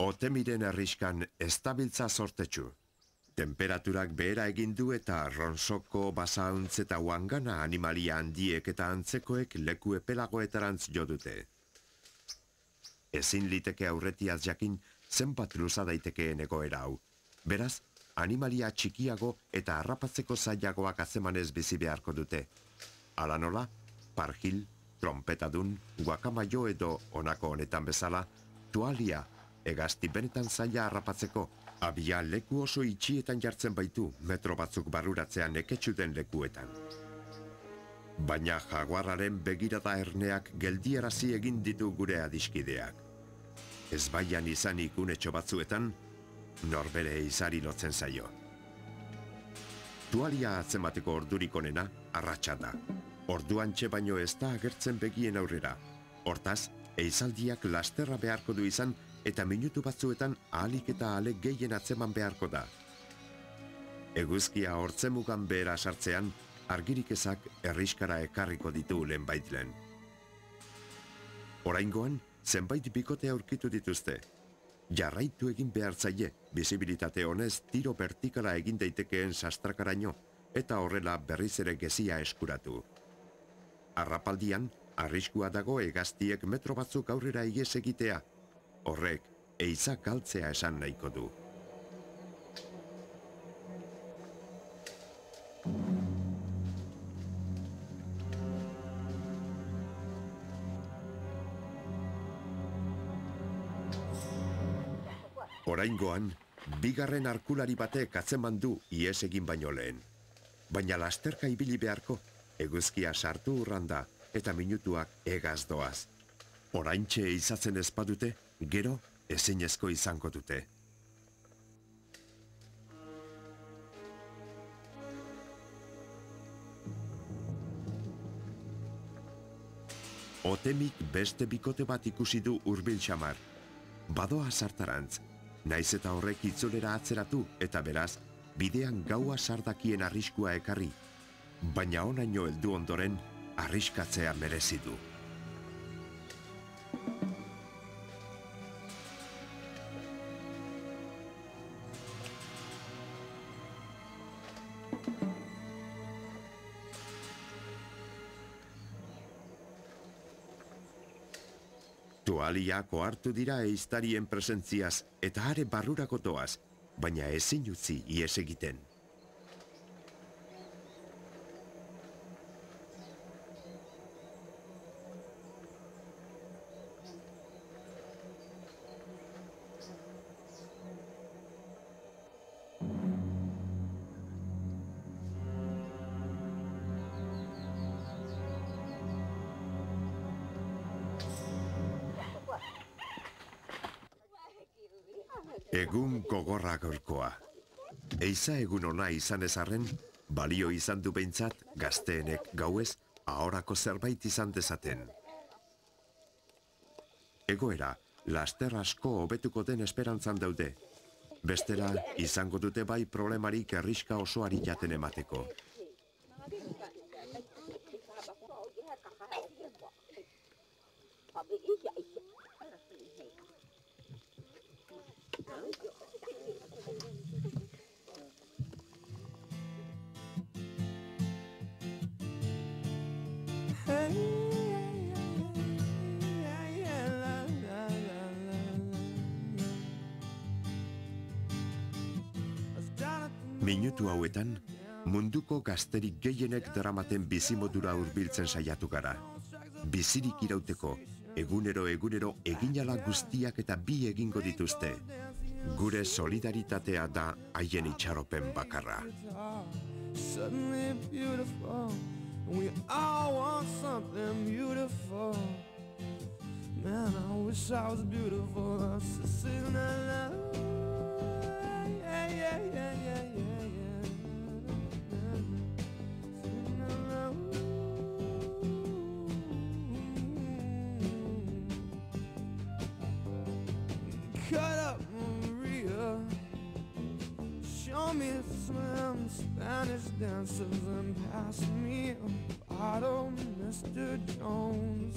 Otemiren herriskan ez dabiltza zortetxu. Temperaturak behera egin du eta Ronsoko, Basauntz eta Wangana animalia handiek eta antzekoek leku epelagoetarantz jo dute. Ezin liteke aurretiaz jakin zenbat luza daitekeen egoera hau. Beraz, animalia txikiago eta harrapatzeko zailagoak atzemanez bizi beharko dute. Hala nola, parjil, trompetadun, guakamaio edo honako honetan bezala, tualia, hegazti benetan zaila harrapatzeko, abia leku oso itxietan jartzen baitu metro batzuk barruratzean neketsu den lekuetan. Baina jaguarraren begirada erneak geldiarazi egin ditu gure adiskideak. Ez baian izanik unetxo batzuetan, norbere izari lotzen zaio. Tualia atzemateko ordurik onena, arratsa da. Orduantxe baino ez da agertzen begien aurrera. Hortaz, eizaldiak lasterra beharko du izan eta minutu batzuetan ahalik eta ahale gehien atzeman beharko da. Eguzkia hortzemugan behera sartzean, argirik ezak herriskara ekarriko ditu lehenbaitlen. Oraingoan, zenbait bikote aurkitu dituzte. Jarraitu egin behar zaie, bizibilitate honez tiro vertikala egin daitekeen sastrakaraino, eta horrela berriz ere gezia eskuratu. Arrapaldian, arriskua dago hegaztiek metro batzuk aurrera ihes egitea. Horrek, eiza galtzea esan nahiko du. Oraingoan, bigarren arkulari batek atzeman du ihes egin baino lehen. Baina lasterka ibili beharko, eguzkia sartu urranda eta minutuak hegaz doaz. Oraintxe izatzen ez badute, gero ezinezko izango dute. Otemik beste bikote bat ikusi du hurbil xamar. Badoa sartarantz, naiz eta horrek itzulera atzeratu eta beraz, bidean gaua sardakien arriskua ekarri. Baina onaino heldu ondoren, arriskatzea merezi du. Tualiak ohartu dira eiztarien presentziaz eta are barrurako doaz, baina ezin utzi ihes egiten. Egun gogorra gaurkoa. Eiza egun ona izan ezarren, balio izan du behintzat gazteenek gauez ahorako zerbait izan dezaten. Egoera, laster asko hobetuko den esperantzan daude. Bestela, izango dute bai problemarik herriska osoari jaten emateko. Minutu hauetan, munduko gazterik gehienek daramaten bizimodura hurbiltzen saiatu gara. Bizirik irauteko, egunero eginala guztiak eta bi egingo dituzte. Gure solidaritatea da haien itxaropen bakarra. Show me some Spanish dancers and pass me a bottle, Mr. Jones.